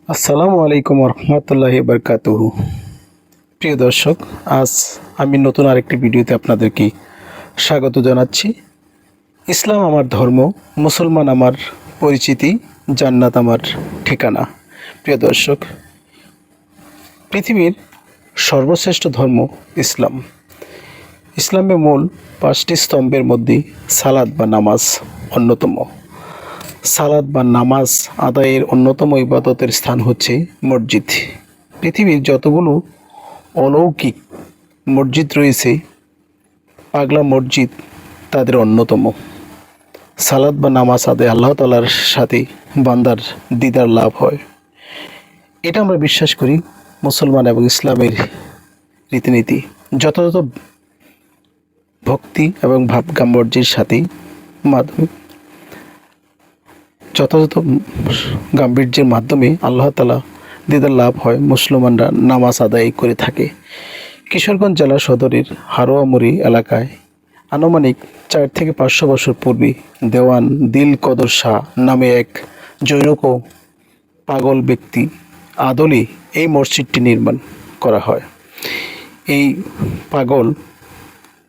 আসসালামু আলাইকুম রহমতুল্লাহি বারকাতুহু। প্রিয় দর্শক, আজ আমি নতুন আরেকটি ভিডিওতে আপনাদেরকে স্বাগত জানাচ্ছি। ইসলাম আমার ধর্ম, মুসলমান আমার পরিচিতি, জান্নাত আমার ঠিকানা। প্রিয় দর্শক, পৃথিবীর সর্বশ্রেষ্ঠ ধর্ম ইসলাম। ইসলামের মূল 5টি স্তম্ভের মধ্যে সালাত বা নামাজ অন্যতম। সালাত বা নামাজ আদায়ের অন্যতম ইবাদতের স্থান হচ্ছে মসজিদ। পৃথিবীর যতগুলো অলৌকিক মসজিদ রয়েছে, পাগলা মসজিদ তাদের অন্যতম। সালাত বা নামাজ আদায় আল্লাহ তাআলার সাথে বান্দার দিদার লাভ হয়, এটা আমরা বিশ্বাস করি। মুসলমান এবং ইসলামের রীতিনীতি যথাযথ ভক্তি এবং ভাব গাম্ভীর্যের সাথে মাধ্যমে যথাযথ গাম্ভীর্যের মাধ্যমে আল্লাহ তাআলা দিদার লাভ হয়। মুসলমানরা নামাজ আদায় করে থাকে। কিশোরগঞ্জ জেলা সদরের হারোয়ামুড়ি এলাকায় আনুমানিক 4 থেকে 500 বছর পূর্বে দেওয়ান দিল কদর শাহ নামে এক জনৈক পাগল ব্যক্তি আদলে এই মসজিদটি নির্মাণ করা হয়। এই পাগল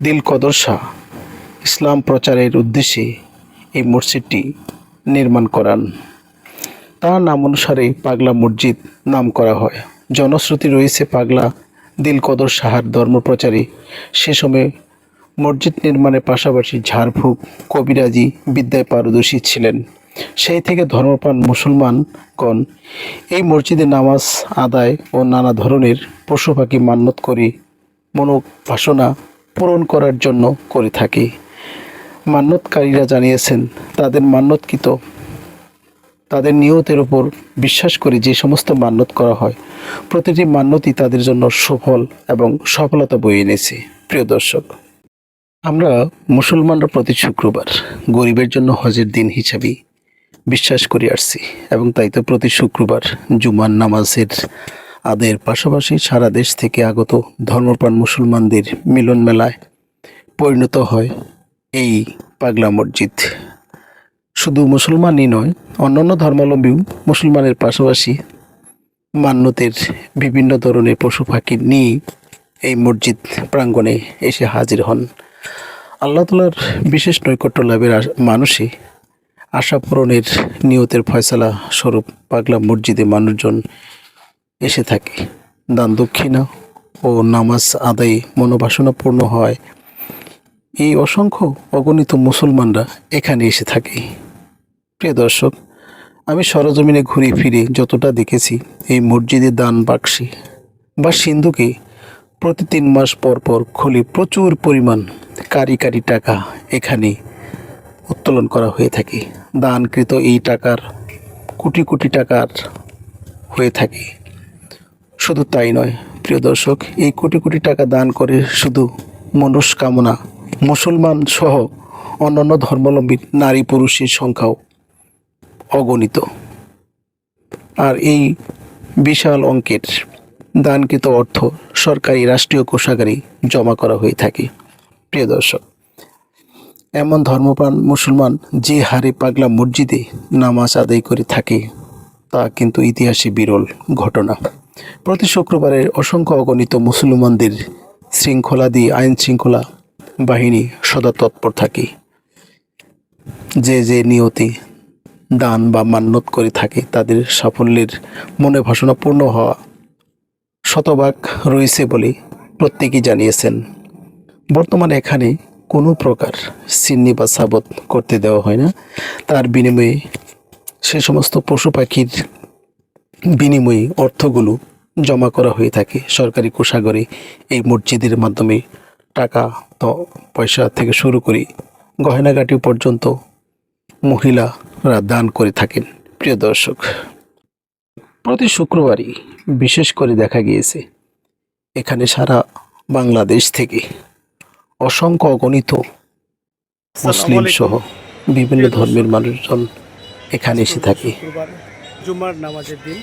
দিল কদর শাহ ইসলাম প্রচারের উদ্দেশ্যে এই মসজিদটি নির্মাণ করান। তার নাম অনুসারে পাগলা মসজিদ নাম করা হয়। জনশ্রুতি রয়েছে, পাগলা দিল কদর শাহর ধর্ম প্রচারে সে সময় মসজিদ নির্মাণের পাশাপাশি ঝাড়ফুঁক, কবিরাজি বিদ্যায় পারদর্শী ছিলেন। সেই থেকে ধর্মপ্রাণ মুসলমানগণ এই মসজিদে নামাজ আদায় ও নানা ধরনের পশু পাখি মান্যত করে মনোবাসনা পূরণ করার জন্য করে থাকে। মান্যতকারীরা জানিয়েছেন, তাদের নিয়তের উপর বিশ্বাস করে যে সমস্ত মান্যত করা হয়, প্রতিটি মান্যতই তাদের জন্য সফল এবং সফলতা বয়ে এনেছে। প্রিয় দর্শক, আমরা মুসলমানরা প্রতি শুক্রবার গরিবের জন্য হজের দিন হিসাবে বিশ্বাস করে আসছি, এবং তাই তো প্রতি শুক্রবার জুমার নামাজের আদায়ের পাশাপাশি সারা দেশ থেকে আগত ধর্মপ্রাণ মুসলমানদের মিলন মেলায় পরিণত হয় এই পাগলা মসজিদ। শুধু মুসলমানই নয়, অন্যান্য ধর্মাবলম্বীও মুসলমানের পাশাপাশি মান্যতের বিভিন্ন ধরনের পশু পাখি নিয়ে এই মসজিদ প্রাঙ্গণে এসে হাজির হন। আল্লাহ তাআলার বিশেষ নৈকট্য লাভের মানুষই আশা পূরণের নিয়তের ফয়সালা স্বরূপ পাগলা মসজিদে মানুষজন এসে থাকে। দান দক্ষিণা ও নামাজ আদায়ে মনোবাসনা পূর্ণ হয়। এই অসংখ্য অগণিত মুসলমানরা এখানে এসে থাকে। প্রিয় দর্শক, আমি সরজমিনে ঘুরে ফিরে যতটা দেখেছি, এই মসজিদের দান বাক্সে বা সিন্ধুকে প্রতি 3 মাস পর পর খুলে প্রচুর পরিমাণ কারি কারি টাকা এখানে উত্তোলন করা হয়ে থাকে। দানকৃত এই টাকার কোটি কোটি টাকার হয়ে থাকে। শুধু তাই নয় প্রিয় দর্শক, এই কোটি কোটি টাকা দান করে শুধু মনস্কামনা মুসলমান সহ অন্যান্য ধর্মাবলম্বী নারী পুরুষের সংখ্যাও অগণিত। আর এই বিশাল অঙ্কের দানকৃত অর্থ সরকারি রাষ্ট্রীয় কোষাগারে জমা করা হয়ে থাকে। প্রিয় দর্শক, এমন ধর্মপ্রাণ মুসলমান যে হারে পাগলা মসজিদে নামাজ আদায় করে থাকে, তা কিন্তু ইতিহাসে বিরল ঘটনা। প্রতি শুক্রবারের অসংখ্য অগণিত মুসলমানদের শৃঙ্খলা দিয়ে আইন শৃঙ্খলা বাহিনী সদা তৎপর থাকে। যে নিয়তে দান বা মান্যত করে থাকে, তাদের সাফল্যের মনে বাসনা পূর্ণ হওয়া শতভাগ রয়েছে বলে প্রত্যেকেই জানিয়েছেন। বর্তমানে এখানে কোনো প্রকার সিন্নি বা সাবত করতে দেওয়া হয় না। তার বিনিময়ে সে সমস্ত পশু পাখির বিনিময়ে অর্থগুলো জমা করা হয়ে থাকে সরকারি কোষাগারে। এই মসজিদের মাধ্যমে টাকা তো পয়সা থেকে শুরু করে গয়নাগাটি পর্যন্ত মহিলারা দান করে থাকেন। প্রিয় দর্শক, প্রতি শুক্রবারই বিশেষ করে দেখা গিয়েছে এখানে সারা বাংলাদেশ থেকে অসংখ্য অগণিত মুসলিম সহ বিভিন্ন ধর্মের মানুষজন এখানে এসে থাকে জুমার নামাজের দিন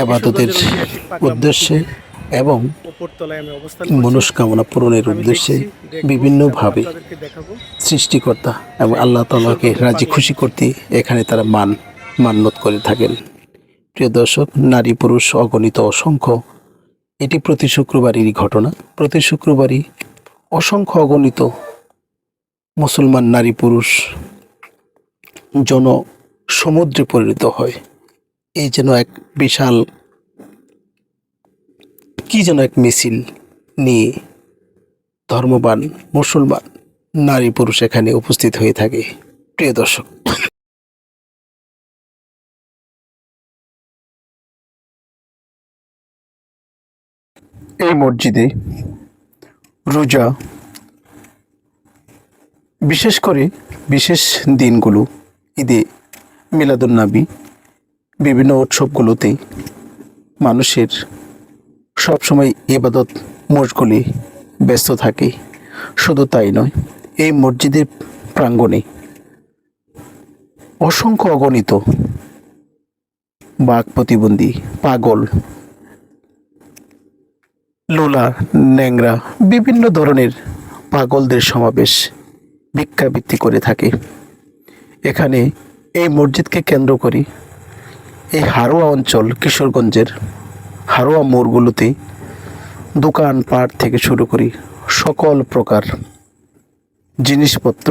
ইবাদতের উদ্দেশ্যে এবং মনস্কামনা পূরণের উদ্দেশ্যে বিভিন্নভাবে সৃষ্টিকর্তা এবং আল্লাহ তাআলাকে রাজি খুশি করতে এখানে তারা মান্যত করে থাকেন। প্রিয় দর্শক, নারী পুরুষ অগণিত অসংখ্য, এটি প্রতি শুক্রবারেরই ঘটনা। প্রতি শুক্রবারই অসংখ্য অগণিত মুসলমান নারী পুরুষ জন সমুদ্রে পরিণত হয়। এই যেন এক বিশাল এক মিছিল নিয়ে ধর্মবান মুসলমান নারী পুরুষ এখানে উপস্থিত হয়ে থাকে। প্রিয় দর্শক, এই মসজিদে রোজা, বিশেষ করে বিশেষ দিনগুলো, ঈদে মিলাদুন্নবী, বিভিন্ন উৎসবগুলোতে মানুষের সবসময় ইবাদত মশগুলে ব্যস্ত থাকে। শুধু তাই নয়, এই মসজিদের প্রাঙ্গণে অসংখ্য অগণিত বাক প্রতিবন্ধী, পাগল, লোলা, ন্যাংরা, বিভিন্ন ধরনের পাগলদের সমাবেশ ভিক্ষাবৃত্তি করে থাকে। এখানে এই মসজিদকে কেন্দ্র করে এই হারোয়া অঞ্চল, কিশোরগঞ্জের হারোয়া মোড়গুলোতে দোকানপাট থেকে শুরু করি সকল প্রকার জিনিসপত্র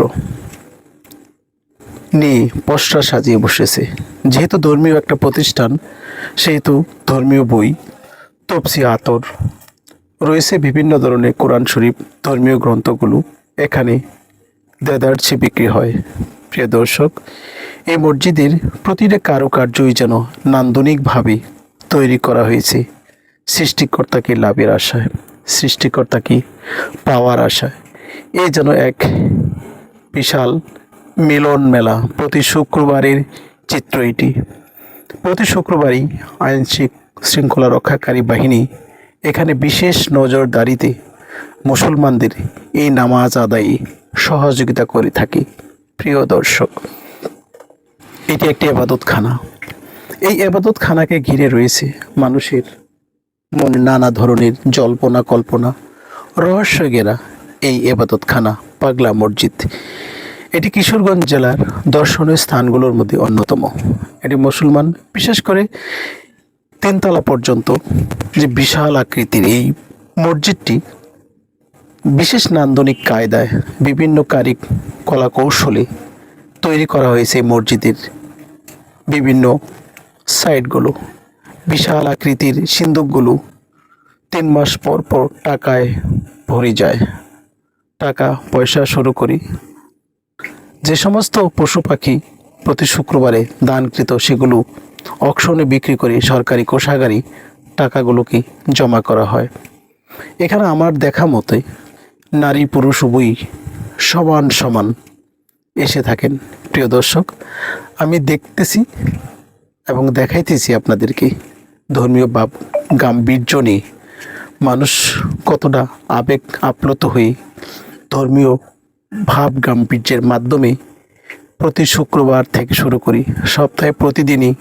নিয়ে পসরা সাজিয়ে বসেছে। যেহেতু ধর্মীয় একটা প্রতিষ্ঠান, সেহেতু ধর্মীয় বই, তফসি আতর রয়েছে, বিভিন্ন ধরনের কোরআন শরীফ, ধর্মীয় গ্রন্থগুলো এখানে দেদারছে বিক্রি হয়। প্রিয় দর্শক, এই মসজিদের প্রতিটা কারুকার্যই যেন নান্দনিকভাবে তৈরি করা হয়েছে সৃষ্টিকর্তাকে লাভের আশায়, সৃষ্টিকর্তাকে পাওয়ার আশায়। এই যেন এক বিশাল মিলন মেলা। প্রতি শুক্রবারের চিত্র এটি। প্রতি শুক্রবারই আইন শৃঙ্খলা রক্ষাকারী বাহিনী এখানে বিশেষ নজরদারিতে মুসলমানদের এই নামাজ আদায়ে সহযোগিতা করে থাকে। প্রিয় দর্শক, এটি একটি ইবাদতখানা। এই ইবাদতখানাকে ঘিরে রয়েছে মানুষের মনে নানা ধরনের জল্পনা কল্পনা, রহস্য ঘেরা এই ইবাদতখানা পাগলা মসজিদ। এটি কিশোরগঞ্জ জেলার দর্শনীয় স্থানগুলোর মধ্যে অন্যতম। এটি মুসলমান, বিশেষ করে তিনতলা পর্যন্ত যে বিশাল আকৃতির এই মসজিদটি বিশেষ নান্দনিক কায়দায় বিভিন্ন কলা কৌশলে তৈরি করা হয়েছে। এই মসজিদের বিভিন্ন সাইডগুলো, বিশাল আকৃতির সিন্দুকগুলো 3 মাস পর পর টাকায় ভরে যায়। টাকা পয়সা শুরু করি যে সমস্ত পশু পাখি প্রতি শুক্রবারে দানকৃত, সেগুলো অকশনে বিক্রি করে সরকারি কোষাগারে টাকাগুলোকে জমা করা হয়। এখানে আমার দেখা মতে নারী পুরুষ উভয়ই সমান সমান এসে থাকেন। প্রিয় দর্শক, আমি দেখতেছি এবং দেখাইতেছি আপনাদেরকে ধর্মীয় ভাব গাম্ভীর্য নিয়ে মানুষ কতটা আবেগ আপ্লুত হয়ে ধর্মীয় ভাব গাম্ভীর্যের মাধ্যমে প্রতি শুক্রবার থেকে শুরু করি সপ্তাহে প্রতিদিনই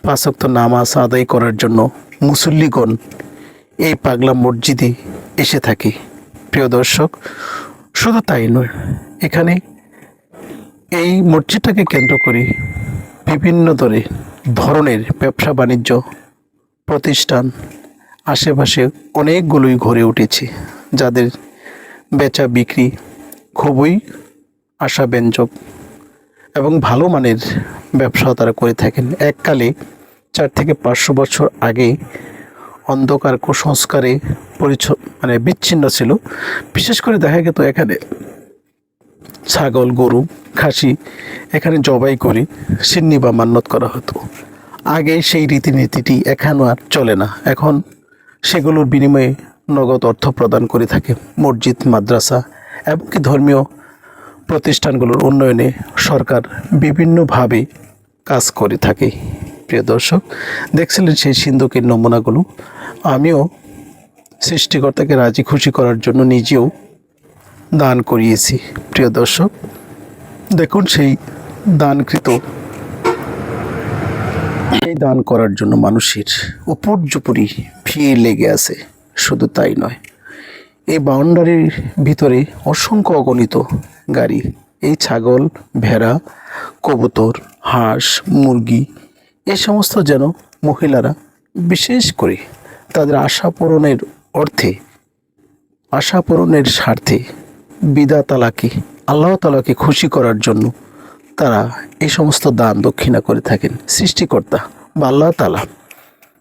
5 ওয়াক্ত নামাজ আদায় করার জন্য মুসল্লিগণ এই পাগলা মসজিদে এসে থাকে। প্রিয় দর্শক, শুধু তাই নয়, এখানে এই মসজিদটাকে কেন্দ্র করে বিভিন্ন ধরনের ব্যবসা বাণিজ্য প্রতিষ্ঠান আশেপাশে অনেকগুলোই গড়ে উঠেছে, যাদের বেচা বিক্রি খুবই আশাব্যঞ্জক এবং ভালো মানের ব্যবসা তারা করে থাকেন। এককালে 4 থেকে 500 বছর আগে অন্ধকার কুসংস্কারে বিচ্ছিন্ন ছিল। বিশেষ করে দেখা গেত এখানে ছাগল, গরু, খাসি এখানে জবাই করে সিন্নি বা মান্যত করা হতো। আগে সেই রীতিনীতিটি এখনও আর চলে না। এখন সেগুলোর বিনিময়ে নগদ অর্থ প্রদান করে থাকে মসজিদ, মাদ্রাসা এমনকি ধর্মীয় প্রতিষ্ঠানগুলোর উন্নয়নে সরকার বিভিন্নভাবে কাজ করে থাকে। প্রিয় দর্শক, দেখছিলেন সেই সিন্ধুকের নমুনাগুলো। আমিও সৃষ্টিকর্তাকে রাজি খুশি করার জন্য নিজেও দান করিয়েছি। প্রিয় দর্শক, দেখুন সেই দানকৃত, এই দান করার জন্য মানুষের উপর্যুপরি ভিড় লেগে আছে। শুধু তাই নয়, এই বাউন্ডারির ভিতরে অসংখ্য অগণিত গাড়ি, এই ছাগল, ভেড়া, কবুতর, হাঁস, মুরগি এ সমস্ত যেন মহিলারা বিশেষ করে তাদের আশা পূরণের অর্থে, আশা পূরণের স্বার্থে বিধাতাকে, আল্লাহ তাআলাকে খুশি করার জন্য তারা এই সমস্ত দান দক্ষিণা করে থাকেন। সৃষ্টিকর্তা বা আল্লাহ তাআলা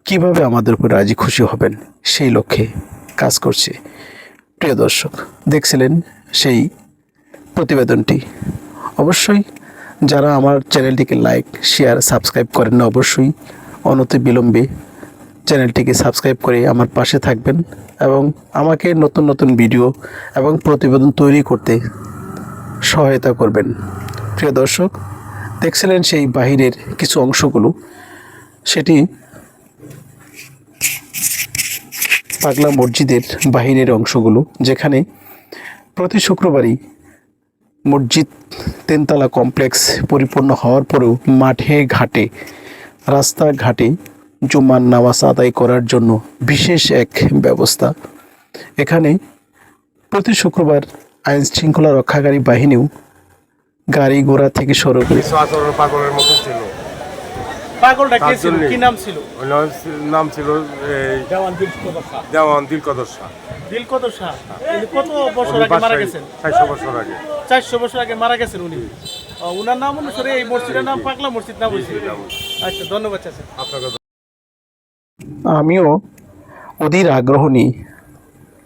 কীভাবে আমাদের উপর রাজি খুশি হবেন সেই লক্ষ্যে কাজ করছে। প্রিয় দর্শক, দেখছিলেন সেই প্রতিবেদনটি। অবশ্যই যারা আমার চ্যানেলটিকে লাইক, শেয়ার, সাবস্ক্রাইব করেন না, অবশ্যই অনতি বিলম্বে চ্যানেলটিকে সাবস্ক্রাইব করে আমার পাশে থাকবেন এবং আমাকে নতুন নতুন ভিডিও এবং প্রতিবেদন তৈরি করতে সহায়তা করবেন। প্রিয় দর্শক, দেখছিলেন সেই বাহিরের কিছু অংশগুলো, সেটি পাগলা মসজিদের বাহিরের অংশগুলো, যেখানে প্রতি শুক্রবারই মসজিদ 3 তলা কমপ্লেক্স পরিপূর্ণ হওয়ার পরেও মাঠে ঘাটে, রাস্তাঘাটে জুমার নামাজ আদায় করার জন্য বিশেষ এক ব্যবস্থা। এখানে প্রতি শুক্রবার আইন শৃঙ্খলা রক্ষাকারী বাহিনীও গাড়ি ঘোড়া থেকে শুরু করে কিছু আচরণ পাগলের মতো ছিল। পাগলটা কে তার ছিল, জন্যে। কি নাম ছিল? ওই নাম ছিল এই দেওয়ান দিলকদর শাহ। দেওয়ান দিলকদর শাহ। দিলকদর শাহ উনি কত বছর আগে মারা গেছেন? 400 বছর আগে। 400 বছর আগে মারা গেছেন উনি। উনার নাম অনুসারে এই মসজিদের নাম পাগলা মসজিদ নাম হয়েছে। আচ্ছা, ধন্যবাদ চাচা। আপনাকে আমিও অধীর আগ্রহ নিই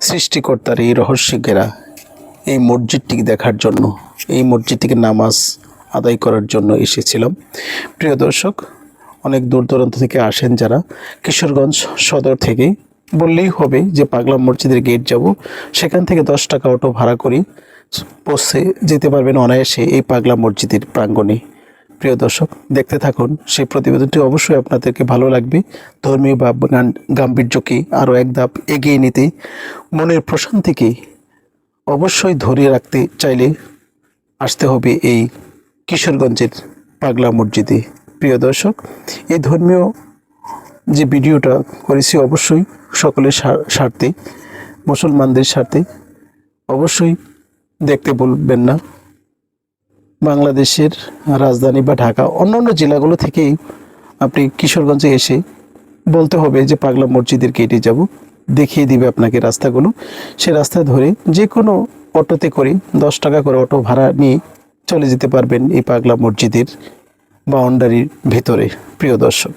সৃষ্টিকর্তার এই রহস্যজ্ঞেরা এই মসজিদটিকে দেখার জন্য, এই মসজিদটিকে নামাজ আদায় করার জন্য এসেছিলাম। প্রিয় দর্শক, অনেক দূর দূরান্ত থেকে আসেন যারা, কিশোরগঞ্জ সদর থেকে বললেই হবে যে পাগলা মসজিদের গেট যাব, সেখান থেকে 10 টাকা অটো ভাড়া করে পৌঁছে যেতে পারবেন অনায়াসে এই পাগলা মসজিদের প্রাঙ্গণে। প্রিয় দর্শক, দেখতে থাকুন সেই প্রতিবেদনটি, অবশ্যই আপনাদেরকে ভালো লাগবে। ধর্মীয় বা গাম্ভীর্যকে আরও এক ধাপ এগিয়ে নিতে, মনের প্রশান্তিকে অবশ্যই ধরিয়ে রাখতে চাইলে আসতে হবে এই কিশোরগঞ্জের পাগলা মসজিদে। প্রিয় দর্শক, এই ধর্মীয় যে ভিডিওটা করেছি অবশ্যই সকলের স্বার্থে, মুসলমানদের স্বার্থে, অবশ্যই দেখতে বলবেন না। বাংলাদেশের রাজধানী বা ঢাকা অন্যান্য জেলাগুলো থেকেই আপনি কিশোরগঞ্জে এসে বলতে হবে যে পাগলা মসজিদের গেটে যাব, দেখিয়ে দিবে আপনাকে রাস্তাগুলো। সে রাস্তা ধরে যে কোনো অটোতে করে 10 টাকা করে অটো ভাড়া নিয়ে চলে যেতে পারবেন এই পাগলা মসজিদের বাউন্ডারির ভিতরে। প্রিয় দর্শক।